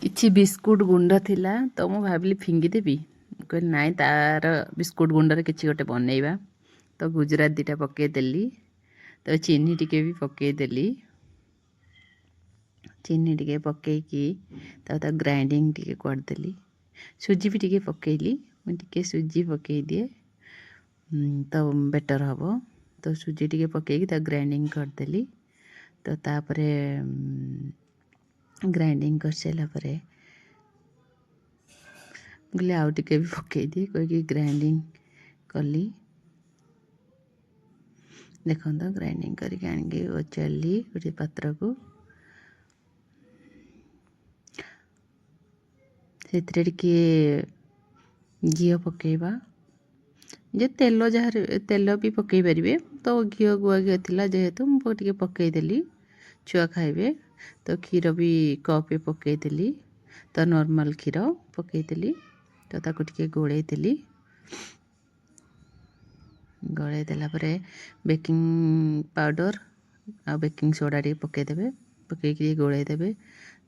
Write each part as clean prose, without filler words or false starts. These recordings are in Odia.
କିଛି ବିସ୍କୁଟ୍ ଗୁଣ୍ଡ ଥିଲା ତ ମୁଁ ଭାବିଲି ଫିଙ୍ଗିଦେବି। ମୁଁ କହିଲି ନାଇଁ, ତାର ବିସ୍କୁଟ୍ ଗୁଣ୍ଡରେ କିଛି ଗୋଟେ ବନେଇବା। ତ ଗୁଜୁରାତି ଦୁଇଟା ପକାଇଦେଲି, ତ ଚିନି ଟିକେ ବି ପକାଇଦେଲି। ଚିନି ଟିକେ ପକାଇକି ତାକୁ ଗ୍ରାଇଣ୍ଡିଙ୍ଗ ଟିକେ କରିଦେଲି। ସୁଜି ବି ଟିକେ ପକାଇଲି, ମୁଁ ଟିକେ ସୁଜି ପକାଇଦିଏ ତ ବେଟର୍ ହେବ। ତ ସୁଜି ଟିକେ ପକାଇକି ତାକୁ ଗ୍ରାଇଣ୍ଡିଙ୍ଗ କରିଦେଲି। ତ ତାପରେ ଗ୍ରାଇଣ୍ଡିଙ୍ଗ କରିସାରିଲା ପରେ କହିଲି ଆଉ ଟିକେ ବି ପକାଇଦିଏ କହିକି ଗ୍ରାଇଣ୍ଡିଙ୍ଗ କଲି। ଦେଖନ୍ତୁ ଗ୍ରାଇଣ୍ଡିଙ୍ଗ କରିକି ଆଣିକି ଓଜାଡ଼ିଲି ଗୋଟେ ପାତ୍ରକୁ। ସେଥିରେ ଟିକେ ଘିଅ ପକାଇବା, ଯେ ତେଲ ଯାହାର ତେଲ ବି ପକାଇ ପାରିବେ। ତ ଘିଅ ଗୁଆ ଘିଅ ଥିଲା ଯେହେତୁ ମୁଁ ଟିକେ ପକାଇଦେଲି, ଛୁଆ ଖାଇବେ। ତ କ୍ଷୀର ବି କପେ ପକାଇଦେଲି, ତ ନର୍ମାଲ୍ କ୍ଷୀର ପକାଇଦେଲି। ତ ତାକୁ ଟିକେ ଗୋଳେଇ ଦେଲି। ଗୋଳେଇ ଦେଲା ପରେ ବେକିଂ ପାଉଡ଼ର ଆଉ ବେକିଂ ସୋଡ଼ା ଟିକେ ପକାଇଦେବେ। ପକାଇକି ଗୋଳେଇ ଦେବେ।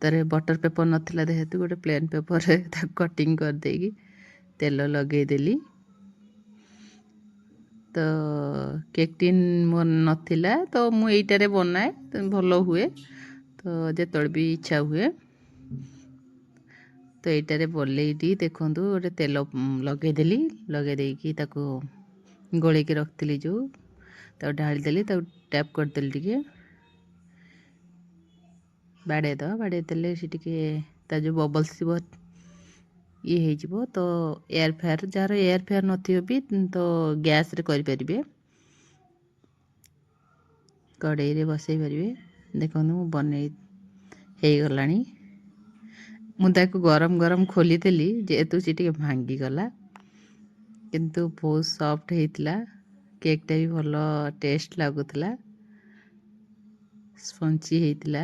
ତାରେ ବଟର୍ ପେପର୍ ନଥିଲା ଯେହେତୁ ଗୋଟେ ପ୍ଲେନ୍ ପେପରରେ ତାକୁ କଟିଂ କରିଦେଇକି ତେଲ ଲଗାଇଦେଲି। ତ କେକ୍ ଟିନ୍ ମୋର ନଥିଲା, ତ ମୁଁ ଏଇଟାରେ ବନାଏ, ଭଲ ହୁଏ। ତ ଯେତେବେଳେ ବି ଇଚ୍ଛା ହୁଏ ତ ଏଇଟାରେ ବନେଇଲି। ଦେଖନ୍ତୁ ଗୋଟେ ତେଲ ଲଗାଇଦେଲି, ଲଗାଇ ଦେଇକି ତାକୁ ଗୋଳେଇକି ରଖିଥିଲି ଯେଉଁ, ତାକୁ ଢାଳିଦେଲି। ତାକୁ ଟ୍ୟାପ୍ କରିଦେଲି, ଟିକେ ବାଡ଼େଇଦେବା। ବାଡ଼େଇ ଦେଲେ ସେ ଟିକେ ତା ଯେଉଁ ବବଲ୍ସ ଥିବ ଇଏ ହେଇଯିବ। ତ ଏୟାର ଫେୟାର, ଯାହାର ଏୟାର ଫେୟାର ନଥିବ ବି ତ ଗ୍ୟାସ୍ରେ କରିପାରିବେ, କଡ଼େଇରେ ବସାଇ ପାରିବେ। ଦେଖନ୍ତୁ ମୁଁ ବନେଇ ହେଇଗଲାଣି। ମୁଁ ତାକୁ ଗରମ ଗରମ ଖୋଲିଥିଲି ଯେହେତୁ ସେ ଟିକେ ଭାଙ୍ଗିଗଲା, କିନ୍ତୁ ବହୁତ ସଫ୍ଟ ହେଇଥିଲା। କେକ୍ଟା ବି ଭଲ ଟେଷ୍ଟ ଲାଗୁଥିଲା, ସ୍ପଞ୍ଜି ହେଇଥିଲା।